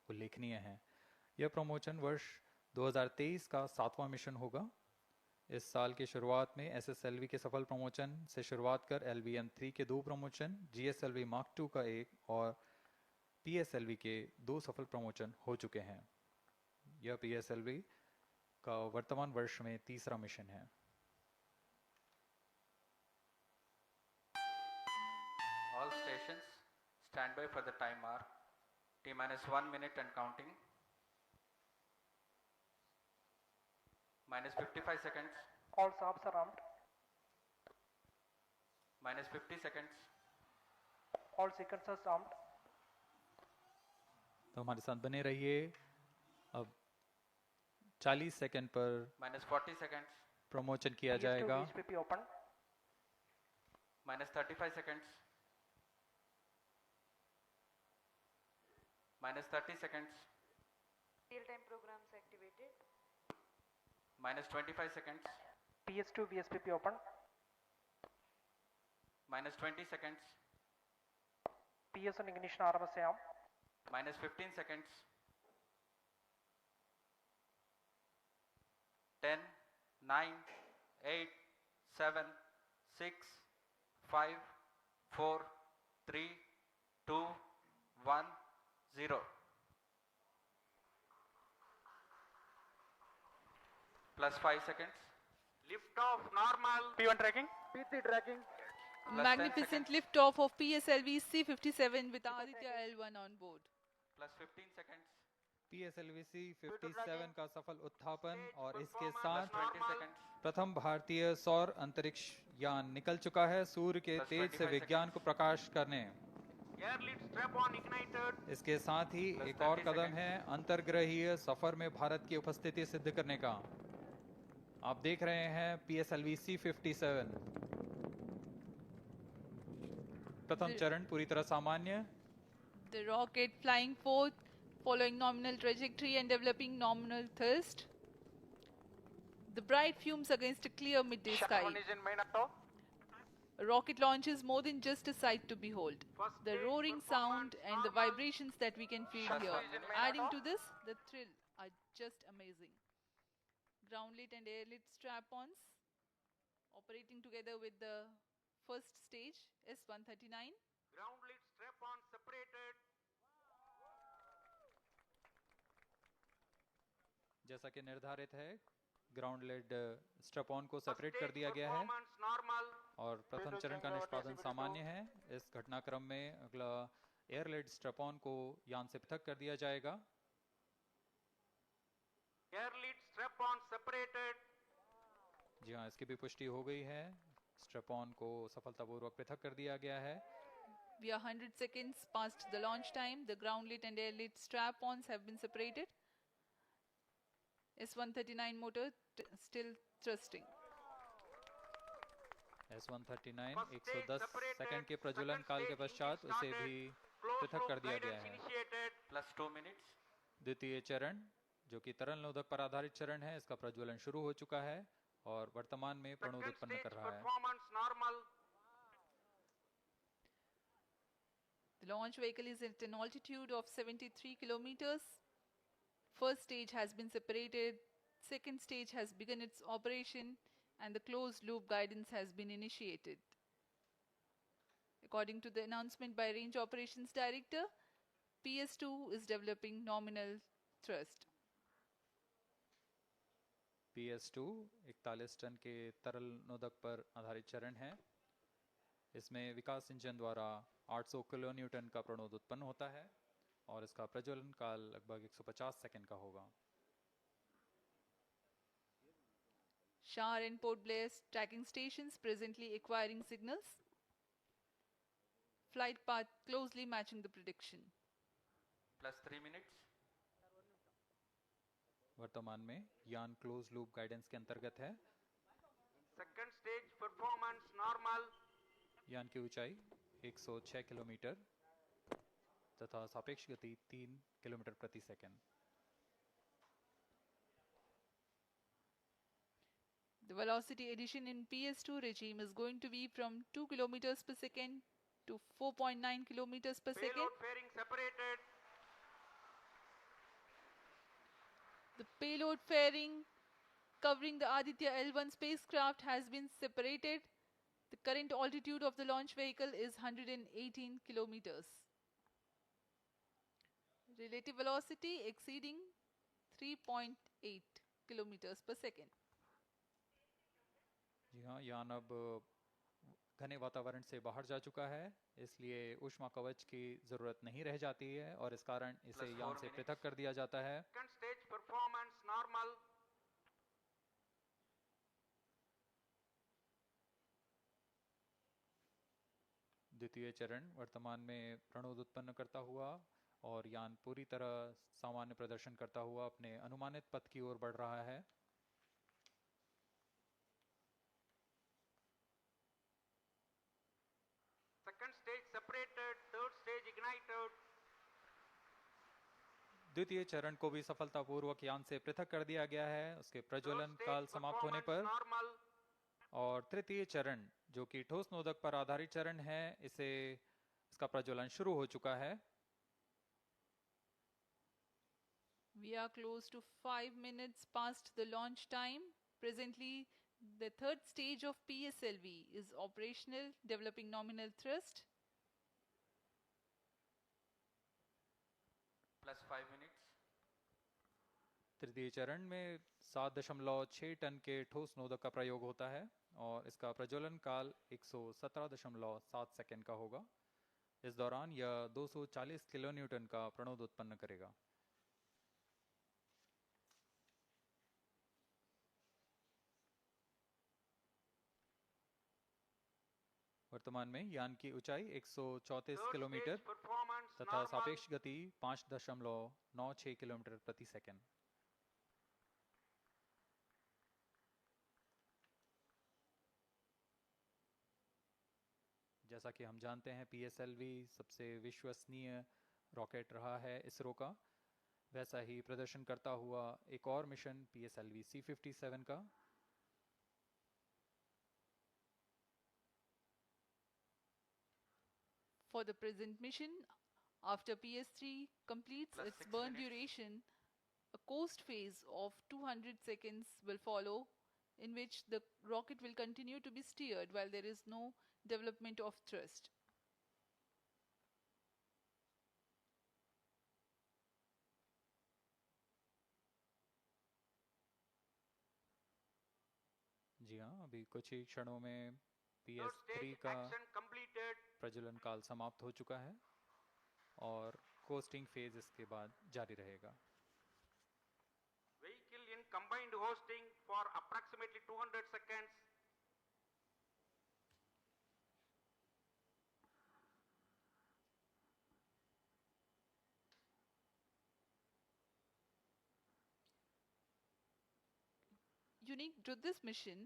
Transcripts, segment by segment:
उल्लेखनीय हैं। यह प्रमोशन वर्ष 2023 का 7वां मिशन होगा। इस साल की शुरुआत में SSLV के सफल प्रमोशन से शुरुआत कर LVM-3 के 2 प्रमोशन, GSLV Mark II का 1 और PSLV के 2 सफल प्रमोशन हो चुके हैं। यह PSLV का वर्तमान वर्ष में तीसरा मिशन है। All stations stand by for the time mark. T-1 minute and counting. -55 seconds. All subs are armed. -50 seconds. All sequencers armed. तो हमारे साथ बने रहिए। अब 40 सेकंड पर -40 seconds. प्रमोशन किया जाएगा। VSPP open. -35 seconds. -30 seconds. Real-time programs activated. -25 seconds. PS2 VSPP open. -20 seconds. PS1 ignition RMS arm. -15 seconds. 10, 9, 8, 7, 6, 5, 4, 3, 2, 1, 0. +5 seconds. Liftoff normal. P1 tracking. P3 tracking. Magnificent liftoff of PSLV C-57 with Aditya L1 on board. +15 seconds. PSLV C-57 का सफल उत्थापन और इसके +20 साथ seconds. प्रथम भारतीय सौर अंतरिक्ष यान निकल चुका है सूर्य के +25 तेज से विज्ञान को प्रकाश करने। Air lead strap on ignited. इसके साथ ही एक +30 और कदम seconds. है अंतर्ग्रहीय सफर में भारत की उपस्थिति सिद्ध करने का। आप देख रहे हैं PSLV C-57 प्रथम चरण पूरी तरह सामान्य। The rocket flying forth, following nominal trajectory and developing nominal thrust. The bright fumes against a clear midday sky. Ignition main auto. A rocket launch is more than just a sight to behold. First The stage roaring performance sound and the normal. vibrations that we can feel First here. engine main Adding auto. to this, the thrill are just amazing. Ground lit and air lit strap-ons operating together with the first stage S-139. Ground lead strap on separated. जैसा कि निर्धारित है ground lead स्ट्रप on को separate First कर दिया stage गया है performance normal. और प्रथम चरण का निष्पादन सामान्य है। इस घटनाक्रम में अगला एयर लेड स्ट्रप ऑन को यान से पृथक कर दिया जाएगा। Air lead strap on separated. जी हाँ, इसकी भी पुष्टि हो गई है। स्ट्रप ऑन को सफलतापूर्वक पृथक कर दिया गया है। We are 100 seconds past the launch time. The ground lit and air lit strap-ons have been separated. S-139 motor still thrusting. S-139 First stage 110 separated. Second के प्रज्वलन Second काल के stage पश्चात engine उसे started. भी Closed पृथक कर loop दिया गया guidance है। initiated. +2 minutes. द्वितीय चरण जो कि तरल नोदक पर आधारित चरण है, इसका प्रज्वलन शुरू हो चुका है और वर्तमान में प्रणोद Second उत्पन्न stage कर रहा है। performance normal. The launch vehicle is at an altitude of 73 kilometers. First stage has been separated. Second stage has begun its operation and the closed loop guidance has been initiated. According to the announcement by Range Operations Director, PS2 is developing nominal thrust. PS2 41 ton के तरल नोदक पर आधारित चरण है। इसमें विकास engine द्वारा 800 kilo Newton का प्रणोद उत्पन्न होता है और इसका प्रज्वलन काल लगभग 150 सेकंड का होगा। Shar and Port Blair tracking stations presently acquiring signals. Flight path closely matching the prediction. +3 minutes. वर्तमान में यान क्लोज लूप गाइडेंस के अंतर्गत है। Second stage performance normal. यान की ऊंचाई 106 किलोमीटर तथा सापेक्ष गति 3 किलोमीटर प्रति second. The velocity addition in PS2 regime is going to be from 2 kilometers per second to 4.9 kilometers per second. Payload fairing separated. The payload fairing covering the Aditya L1 spacecraft has been separated. The current altitude of the launch vehicle is 118 kilometers. Relative velocity exceeding 3.8 kilometers per second. जी हाँ, यान अब घने वातावरण से बाहर जा चुका है, इसलिए ऊष्मा कवच की ज़रूरत नहीं रह जाती है और इस कारण इसे Plus यान 4 से minutes. पृथक कर दिया जाता है। Second stage performance normal. द्वितीय चरण वर्तमान में प्रणोद उत्पन्न करता हुआ और यान पूरी तरह सामान्य प्रदर्शन करता हुआ अपने अनुमानित पथ की ओर बढ़ रहा है। Second stage separated. Third stage ignited. द्वितीय चरण को भी सफलतापूर्वक यान से पृथक कर दिया गया है उसके Third प्रज्वलन stage काल समाप्त होने performance पर। normal. और तृतीय चरण जो कि ठोस नोदक पर आधारित चरण है, इसका प्रज्वलन शुरू हो चुका है। We are close to 5 minutes past the launch time. Presently, the third stage of PSLV is operational, developing nominal thrust. Plus 5 minutes. तृतीय चरण में 7.6 टन के ठोस नोदक का प्रयोग होता है और इसका प्रज्वलन काल 117.7 सेकंड का होगा। इस दौरान यह 240 किलोन्यूटन का प्रणोद उत्पन्न करेगा। वर्तमान में यान की ऊंचाई 134 Third किलोमीटर stage performance तथा normal. सापेक्ष गति 5.96 किलोमीटर प्रति सेकंड। जैसा कि हम जानते हैं, पीएसएलवी सबसे विश्वसनीय रॉकेट रहा है इसरो का, वैसा ही प्रदर्शन करता हुआ एक और मिशन पीएसएलवी C57 का। For the present mission, after PS3 completes Plus its 6 burn minutes. duration, a coast phase of 200 seconds will follow, in which the rocket will continue to be steered while there is no development of thrust. जी हाँ, अभी कुछ ही क्षणों में Third PS3 stage का action completed. प्रज्वलन काल समाप्त हो चुका है और कोस्टिंग फेज इसके बाद जारी रहेगा। Vehicle in combined hosting for approximately 200 seconds. Unique to this mission,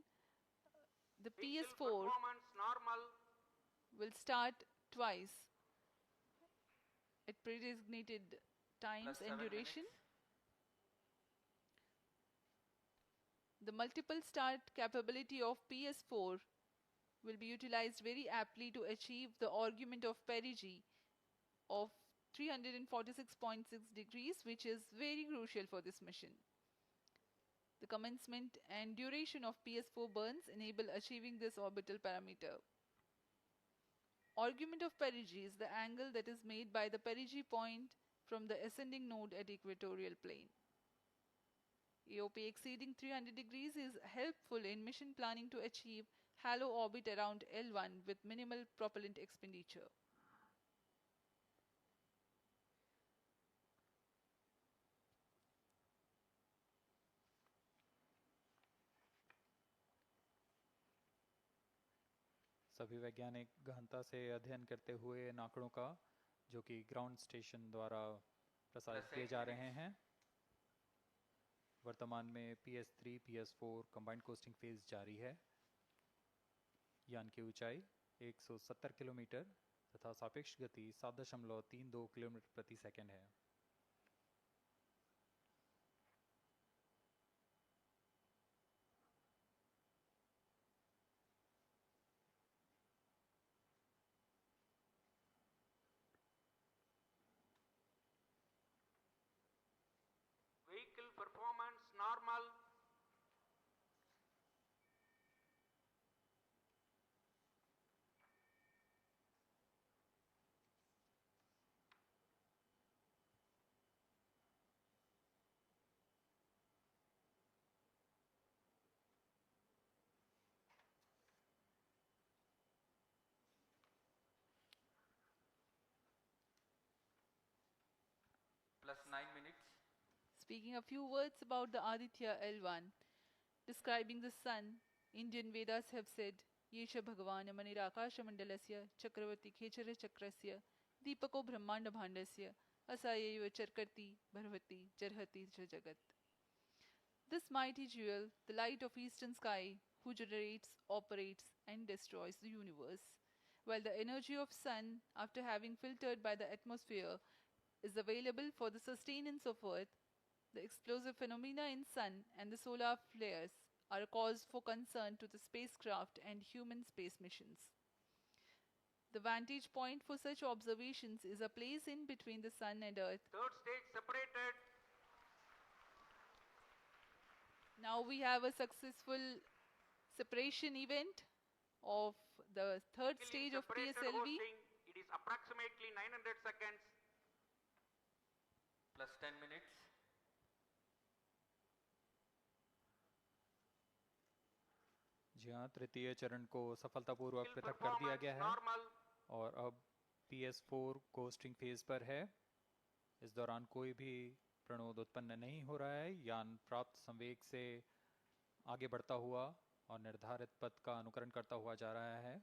the Vehicle PS4 performance normal. will start twice at predesignated times Plus and 7 duration. minutes. The multiple start capability of PS4 will be utilized very aptly to achieve the argument of perigee of 346.6 degrees, which is very crucial for this mission. The commencement and duration of PS4 burns enable achieving this orbital parameter. Argument of perigee is the angle that is made by the perigee point from the ascending node at equatorial plane. AOP exceeding 300 degrees is helpful in mission planning to achieve halo orbit around L1 with minimal propellant expenditure. सभी वैज्ञानिक गहनता से अध्ययन करते हुए इन आंकड़ों का, जो कि ग्राउंड स्टेशन द्वारा प्रसारित Plus किए 8 जा minutes. रहे हैं। वर्तमान में PS3 PS4 combined costing phase जारी है। यान की ऊंचाई 170 किलोमीटर तथा सापेक्ष गति 7.32 किलोमीटर प्रति सेकंड है। Vehicle performance 9 minutes. Speaking a few words about the Aditya L1, describing the sun, Indian Vedas have said, Yesha Bhagavan Manirakasha Mandalasya Chakravarti Khechara Chakrasya Deepako Brahmanda Bhandasya Asayeva Charkarti Bharvati Jarhati Jagat. This mighty jewel, the light of eastern sky, who generates, operates, and destroys the universe, while the energy of sun, after having filtered by the atmosphere, is available for the sustenance of earth, the explosive phenomena in sun and the solar flares are a cause for concern to the spacecraft and human space missions. The vantage point for such observations is a place in between the sun and earth. Third stage separated. Now we have a successful separation event of the third stage of Separated PSLV. hosting. It is approximately 900 seconds. Plus 10 minutes. जी हाँ, तृतीय चरण को सफलतापूर्वक Skill पृथक कर दिया performance गया है normal. और अब PS4 कोस्टिंग फेज पर है। इस दौरान कोई भी प्रणोद उत्पन्न नहीं हो रहा है। यान प्राप्त संवेग से आगे बढ़ता हुआ और निर्धारित पथ का अनुकरण करता हुआ जा रहा है।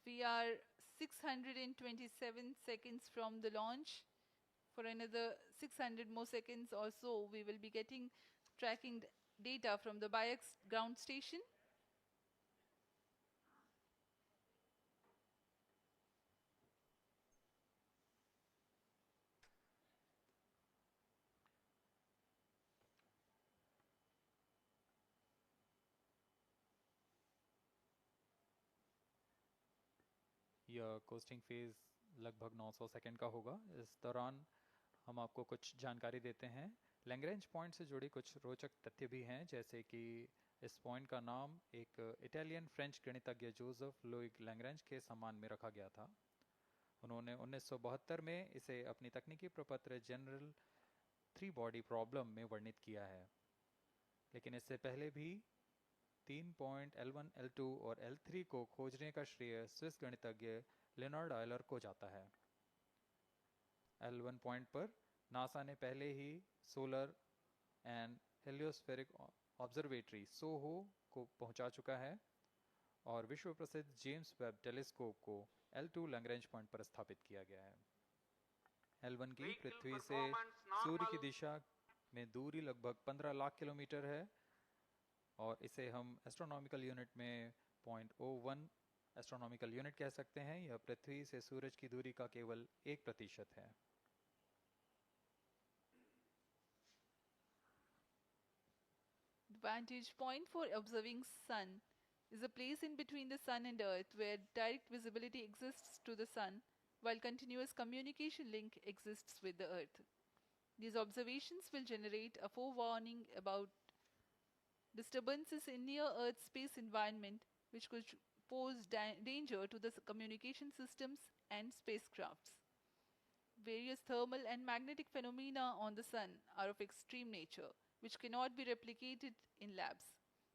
We are 627 seconds from the launch. For another 600 more seconds or so, we will be getting tracking data from the BIAX ground station. यह कोस्टिंग फेज लगभग 900 सेकंड का होगा। इस दौरान हम आपको कुछ जानकारी देते हैं। लैग्रेंज पॉइंट से जुड़ी कुछ रोचक तथ्य भी हैं, जैसे कि इस पॉइंट का नाम एक इटालियन फ्रेंच गणितज्ञ जोसेफ लुइग लैग्रेंज के सम्मान में रखा गया था। उन्होंने 1972 में इसे अपनी तकनीकी प्रपत्र जनरल 3 बॉडी प्रॉब्लम में वर्णित किया है, लेकिन इससे पहले भी 3 पॉइंट L1, L2 और L3 को खोजने का श्रेय स्विस गणितज्ञ लियोनार्ड आयलर को जाता है। L1 पॉइंट पर नासा ने पहले ही सोलर एंड हेलियोस्फेरिक ऑब्जर्वेटरी सोहो को पहुंचा चुका है और विश्व प्रसिद्ध जेम्स वेब टेलीस्कोप को L2 लैग्रेंज पॉइंट पर स्थापित किया गया है। L1 की Vehicle पृथ्वी से performance सूर्य की normal. दिशा में दूरी लगभग 15 लाख किलोमीटर है और इसे हम एस्ट्रोनॉमिकल यूनिट में 0.01 एस्ट्रोनॉमिकल यूनिट कह सकते हैं। यह पृथ्वी से सूरज की दूरी का केवल 1% है। The vantage point for observing sun is a place in between the sun and earth where direct visibility exists to the sun while continuous communication link exists with the earth. These observations will generate a forewarning about disturbances in near earth space environment which could pose danger to the communication systems and spacecrafts. Various thermal and magnetic phenomena on the sun are of extreme nature, which cannot be replicated in labs.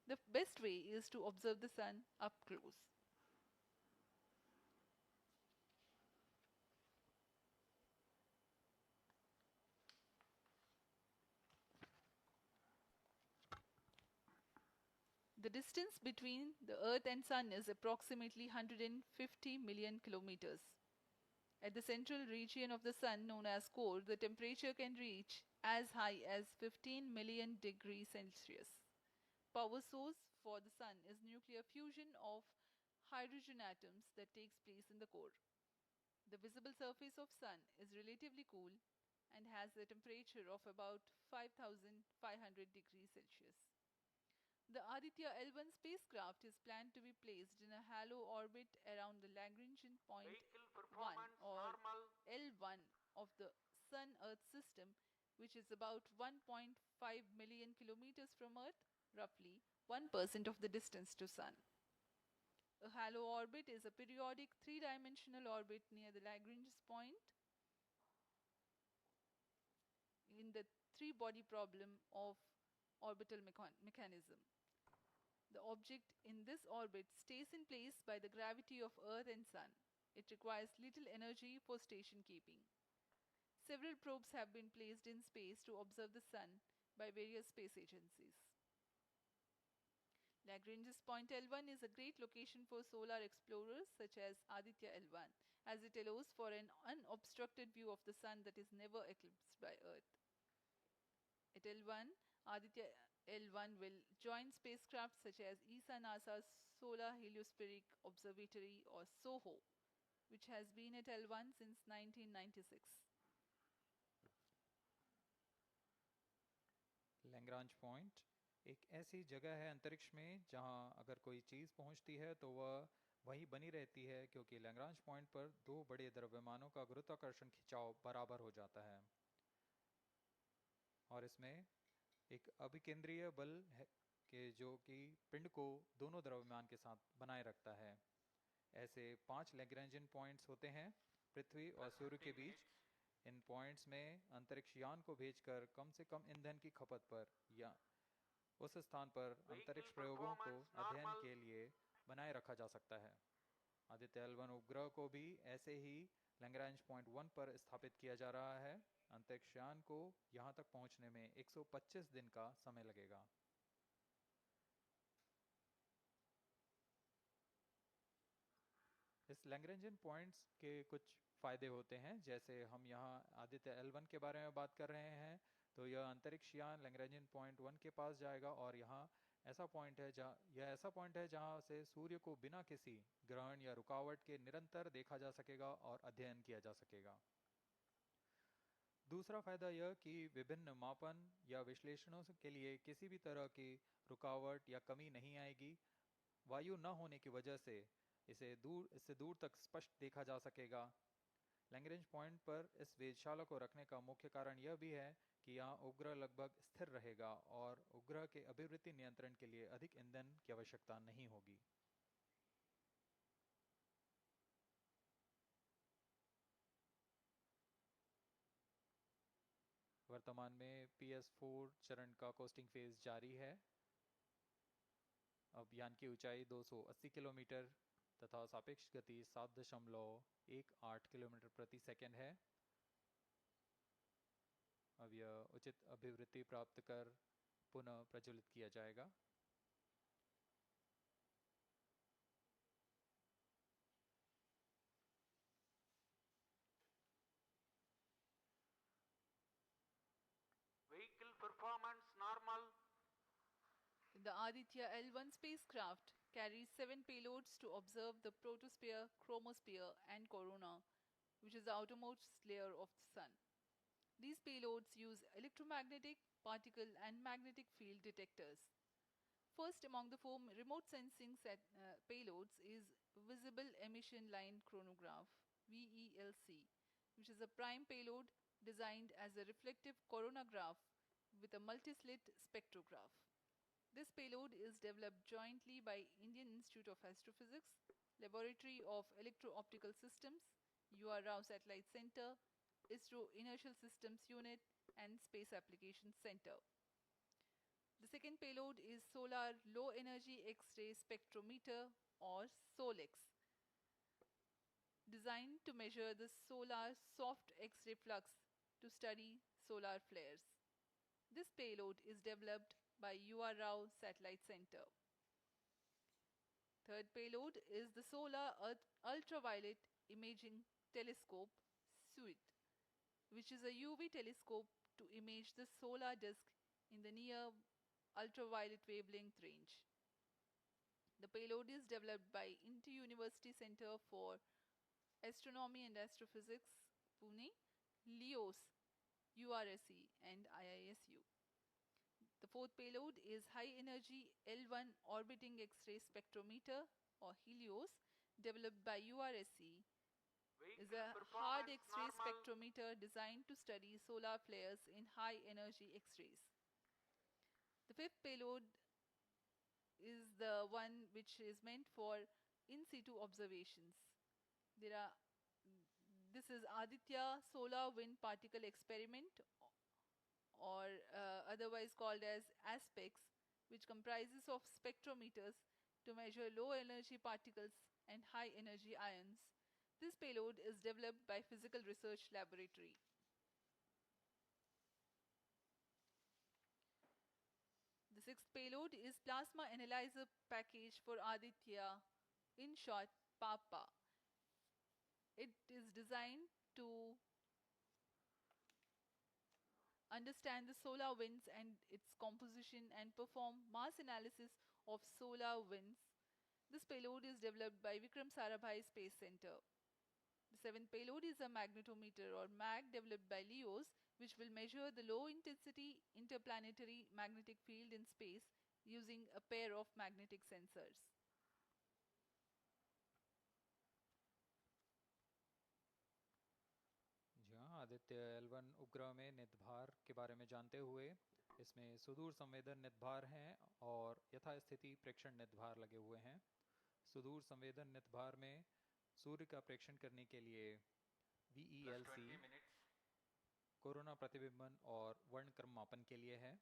The best way is to observe the sun up close. The distance between the Earth and Sun is approximately 150 million kilometers. At the central region of the Sun, known as core, the temperature can reach as high as 15 million degrees Celsius. Power source for the Sun is nuclear fusion of hydrogen atoms that takes place in the core. The visible surface of Sun is relatively cool and has a temperature of about 5,500 degrees Celsius. The Aditya L1 spacecraft is planned to be placed in a halo orbit around the Lagrangian point Vehicle 1 performance or normal. L1 of the Sun-Earth system, which is about 1.5 million kilometers from Earth, roughly 1% of the distance to Sun. A halo orbit is a periodic three-dimensional orbit near the Lagrange point in the three-body problem of orbital mechanism. The object in this orbit stays in place by the gravity of Earth and Sun. It requires little energy for station keeping. Several probes have been placed in space to observe the Sun by various space agencies. Lagrange's point L1 is a great location for solar explorers such as Aditya L1, as it allows for an unobstructed view of the Sun that is never eclipsed by Earth. At L1, Aditya L1 will join spacecraft such as ESA-NASA's Solar Heliospheric Observatory or SOHO, which has been at L1 since 1996. Lagrange point एक ऐसी जगह है अंतरिक्ष में जहां अगर कोई चीज़ पहुंचती है तो वह वहीं बनी रहती है, क्योंकि लैग्रांज पॉइंट पर दो बड़े द्रव्यमानों का गुरुत्वाकर्षण खिंचाव बराबर हो जाता है और इसमें एक अभिकेंद्रीय बल है कि जो कि पिंड को दोनों द्रव्यमान के साथ बनाए रखता है। ऐसे 5 लैग्रेंजियन पॉइंट्स होते हैं पृथ्वी और सूर्य के बीच। इन पॉइंट्स में अंतरिक्ष यान को भेजकर कम से कम ईंधन की खपत पर या उस स्थान पर अंतरिक्ष प्रयोगों को अध्ययन के लिए बनाए रखा जा सकता है। आदित्य L1 उपग्रह को भी ऐसे ही लैग्रांज पॉइंट 1 पर स्थापित किया जा रहा है। अंतरिक्ष यान को यहां तक पहुंचने में 125 दिन का समय लगेगा। इस लैग्रेंजियन पॉइंट्स के कुछ फ़ायदे होते हैं, जैसे हम यहाँ आदित्य L1 के बारे में बात कर रहे हैं तो यह अंतरिक्ष यान लैग्रेंजियन पॉइंट 1 के पास जाएगा और यहाँ ऐसा पॉइंट है जहाँ से सूर्य को बिना किसी ग्रहण या रुकावट के निरंतर देखा जा सकेगा और अध्ययन किया जा सकेगा। दूसरा फायदा यह कि विभिन्न मापन या विश्लेषणों के लिए किसी भी तरह की रुकावट या कमी नहीं आएगी। वायु न होने की वजह से इससे दूर तक स्पष्ट देखा जा सकेगा। लैग्रेंज पॉइंट पर इस वेधशाला को रखने का मुख्य कारण यह भी है कि यहाँ उपग्रह लगभग स्थिर रहेगा और उपग्रह के अभिवृत्ति नियंत्रण के लिए अधिक ईंधन की आवश्यकता नहीं होगी। वर्तमान में PS4 चरण का कोस्टिंग फेज जारी है। अब यान की ऊंचाई 280 किलोमीटर तथा सापेक्ष गति 7.18 किलोमीटर प्रति सेकंड है। अब यह उचित अभिवृत्ति प्राप्त कर पुनः प्रज्वलित किया जाएगा। Vehicle performance normal. The Aditya L1 spacecraft carries 7 payloads to observe the protosphere, chromosphere, and corona, which is the outermost layer of the Sun. These payloads use electromagnetic, particle, and magnetic field detectors. First among the 4 remote sensing payloads is Visible Emission Line Chronograph (VELC), which is a prime payload designed as a reflective coronagraph with a multi-slit spectrograph. This payload is developed jointly by Indian Institute of Astrophysics, Laboratory of Electro-Optical Systems, UR Rao Satellite Center, ISRO Inertial Systems Unit, and Space Applications Center. The second payload is Solar Low Energy X-ray Spectrometer or SOLEX, designed to measure the solar soft X-ray flux to study solar flares. This payload is developed by UR Rao Satellite Center. Third payload is the Solar Ultraviolet Imaging Telescope SUIT, which is a UV telescope to image the solar disk in the near ultraviolet wavelength range. The payload is developed by Inter-University Center for Astronomy and Astrophysics, Pune, LEOS, URSE, and IISU. The fourth payload is High Energy L1 Orbiting X-ray Spectrometer or HELIOS, developed by URSE. Is a hard X-ray spectrometer designed to study solar flares in high energy X-rays. The fifth payload is the one which is meant for in situ observations. This is Aditya Solar Wind Particle Experiment, or otherwise called as ASPEX, which comprises of spectrometers to measure low energy particles and high energy ions. This payload is developed by Physical Research Laboratory. The sixth payload is Plasma Analyzer Package for Aditya, in short, PAPA. It is designed to understand the solar winds and its composition and perform mass analysis of solar winds. This payload is developed by Vikram Sarabhai Space Center. The seventh payload is a magnetometer or MAG developed by LEOS, which will measure the low intensity interplanetary magnetic field in space using a pair of magnetic sensors. जी हाँ, Aditya L1 उपग्रह में नितभार के बारे में जानते हुए इसमें सुदूर संवेदन नितभार हैं और यथास्थिति प्रेक्षण नितभार लगे हुए हैं। सुदूर संवेदन नितभार में सूर्य का प्रेक्षण करने के लिए Plus VELC 20 minutes. कोरोना प्रतिबिंबन और वर्णक्रम मापन के लिए है।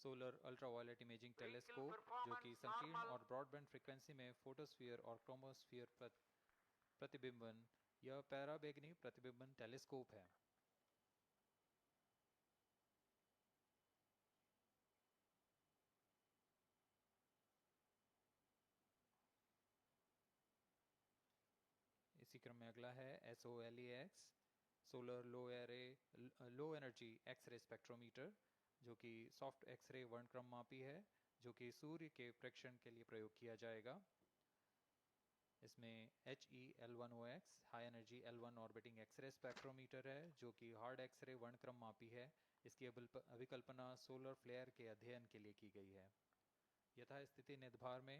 सोलर अल्ट्रावायलेट इमेजिंग टेलीस्कोप जो कि संकीर्ण और ब्रॉडबैंड फ्रीक्वेंसी में फोटोस्फीयर और क्रोमोस्फीयर प्रतिबिंबन यह पैराबैंगनी प्रतिबिंबन टेलीस्कोप है। इसी क्रम में अगला है SOLEX solar low energy x-ray spectrometer जो कि सॉफ्ट एक्सरे वर्णक्रम मापी है जो कि सूर्य के प्रेक्षण के लिए प्रयोग किया जाएगा। इसमें HEL1OX high energy L1 orbiting x-ray spectrometer है जो कि हार्ड एक्सरे वर्णक्रम मापी है। इसकी अभिकल्पना सोलर फ्लेयर के अध्ययन के लिए की गई है। यथास्थिति नितभार में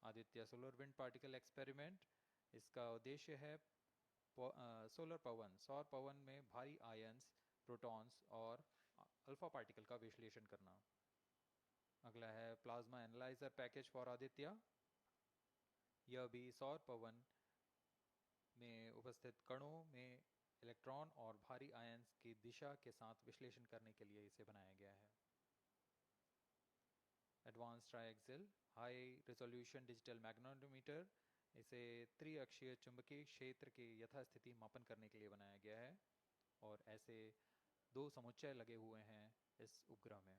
Aditya solar wind particle experiment, इसका उद्देश्य है सोलर पवन सौर पवन में भारी आयंस, प्रोटॉन्स और अल्फा पार्टिकल का विश्लेषण करना। अगला है plasma analyser package for Aditya. यह भी सौर पवन में उपस्थित कणों में इलेक्ट्रॉन और भारी आयंस की दिशा के साथ विश्लेषण करने के लिए इसे बनाया गया है। Advance triaxial high resolution digital magnetometer, इसे त्रिअक्षीय चुंबकीय क्षेत्र के यथास्थिति मापन करने के लिए बनाया गया है और ऐसे 2 समुच्चय लगे हुए हैं इस उपग्रह में।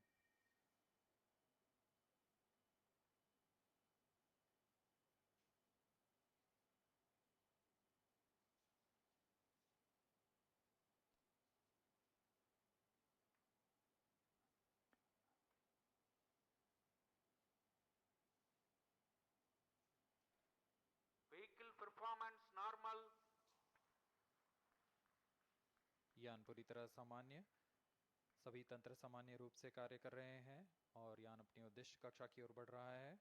Vehicle performance normal. यान पूरी तरह सामान्य, सभी तंत्र सामान्य रूप से कार्य कर रहे हैं और यान अपनी उद्देश्य कक्षा की ओर बढ़ रहा है।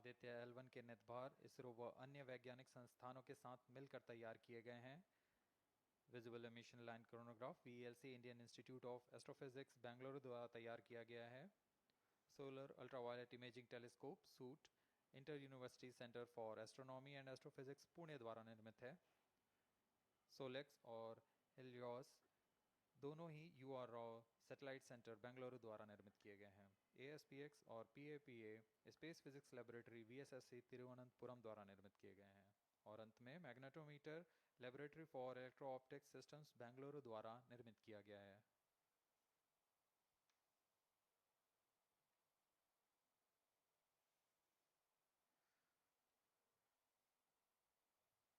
आदित्य L1 के नितभार इसरो व अन्य वैज्ञानिक संस्थानों के साथ मिलकर तैयार किए गए हैं। Visible emission line chronograph VLC Indian institute of astrophysics Bengaluru द्वारा तैयार किया गया है। Solar ultraviolet imaging telescope suit inter university centre for astronomy and astrophysics Pune द्वारा निर्मित है। सोलेक्स और हेलियोस दोनों ही UR Rao satellite centre Bengaluru द्वारा निर्मित किए गए हैं। ASPX और PAPA space physics laboratory VSSC Thiruvananthapuram द्वारा निर्मित किए गए हैं। और अंत में magnetometer laboratory for electro optics systems Bengaluru द्वारा निर्मित किया गया है।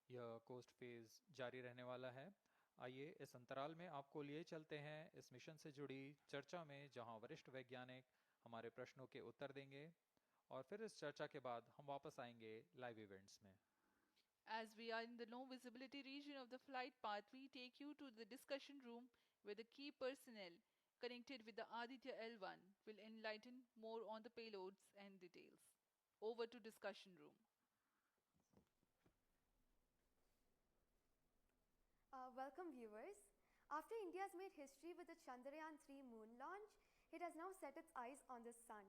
यह कोस्ट फेज जारी रहने वाला है। आइए इस अंतराल में आपको लिए चलते हैं इस मिशन से जुड़ी चर्चा में, जहां वरिष्ठ वैज्ञानिक हमारे प्रश्नों के उत्तर देंगे और फिर इस चर्चा के बाद हम वापस आएंगे लाइव इवेंट्स में। As we are in the low visibility region of the flight path, we take you to the discussion room where the key personnel connected with the Aditya L1 will enlighten more on the payloads and details. Over to discussion room. Welcome viewers. After India has made history with the Chandrayaan-3 moon launch, it has now set its eyes on the sun.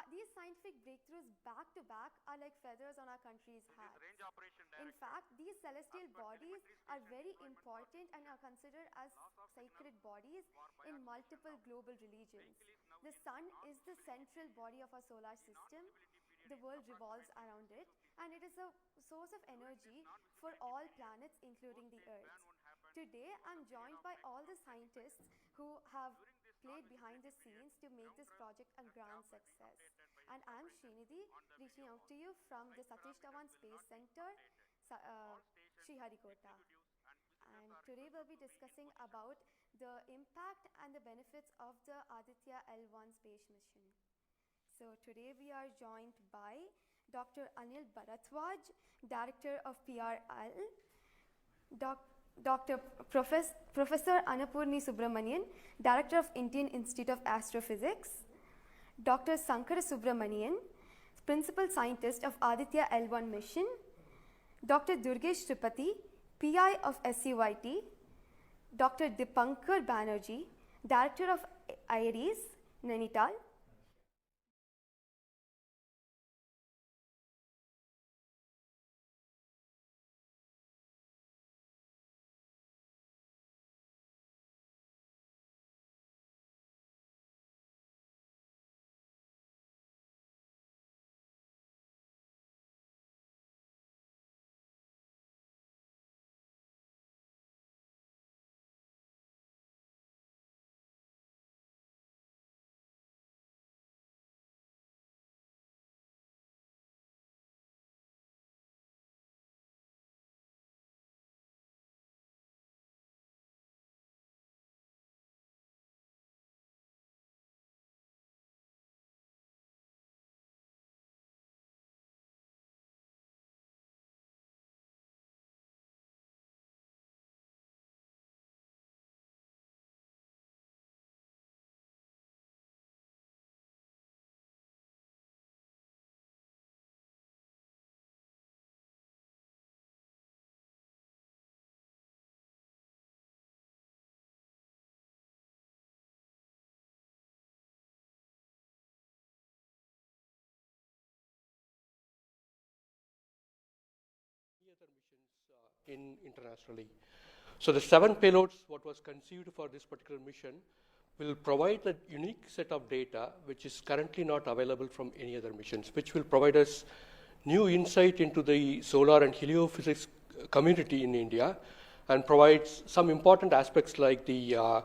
These scientific breakthroughs back to back are like feathers on our country's It is hat. range operation In direction. fact, these celestial As per bodies telemetry are station very deployment important purpose. and are considered as Loss of sacred signal bodies for in biodistribution multiple now. global religions. Vehicle is now The in sun is the non-stability central period. body of our solar The system. non-stability period The is world revolves approximately around it, 250 and it is a source of During this energy for non-visibility all period, planets, including the post-phase Earth. ban won't happen Today, for I'm the period joined of by 10 all to the 20 scientists seconds. who have During this played behind the non-visibility period, scenes to make this ground project a truth grand staff may be success. updated by And its I'm operation Srinidhi, on the reaching video out wall. to you from the Flight Satish parameters Dhawan will Space not be Center, updated. All stations, Sriharikota. executives and visitors And are today we'll requested be to be in discussing position. about the impact and the benefits of the Aditya L1 space mission. So today we are joined by Dr. Anil Bharadwaj, Director of PRL, Professor Annapurni Subramanian, Director of Indian Institute of Astrophysics, Dr. Sankara Subramanian, Principal Scientist of Aditya L1 mission, Dr. Durgesh Tripathi, PI of SCYT, Dr. Dipankar Banerjee, Director of IRIS, Nainital, other missions internationally. So the 7 payloads, what was conceived for this particular mission, will provide a unique set of data which is currently not available from any other missions, which will provide us new insight into the solar and heliophysics community in India, and provides some important aspects like the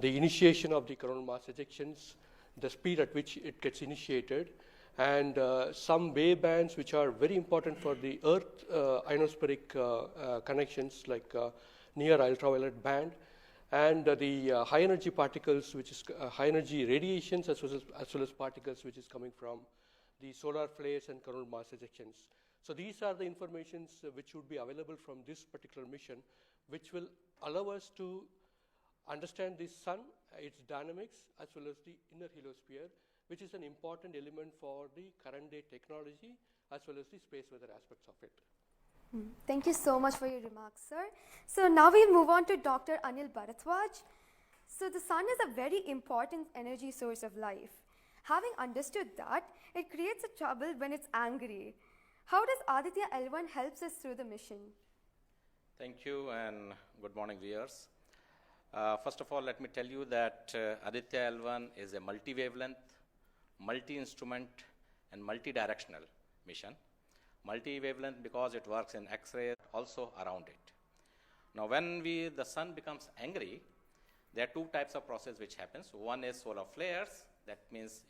initiation of the coronal mass ejections, the speed at which it gets initiated, and some wavebands which are very important for the Earth ionospheric connections, like near ultraviolet band, and the high energy particles, which is high energy radiations, as well as particles which is coming from the solar flares and coronal mass ejections. So these are the informations which would be available from this particular mission, which will allow us to understand the sun, its dynamics, as well as the inner heliosphere, which is an important element for the current day technology, as well as the space weather aspects of it. Thank you so much for your remarks, sir. So now we move on to Dr. Anil Bharadwaj. So the sun is a very important energy source of life. Having understood that, it creates a trouble when it's angry. How does Aditya L1 helps us through the mission? Thank you and good morning, viewers. First of all, let me tell you that Aditya L1 is a multi-wavelength, multi-instrument and multi-directional mission. Multi-wavelength because it works in X-ray, also around it. Now when the sun becomes angry, there are two types of process which happens. One is solar flares, that means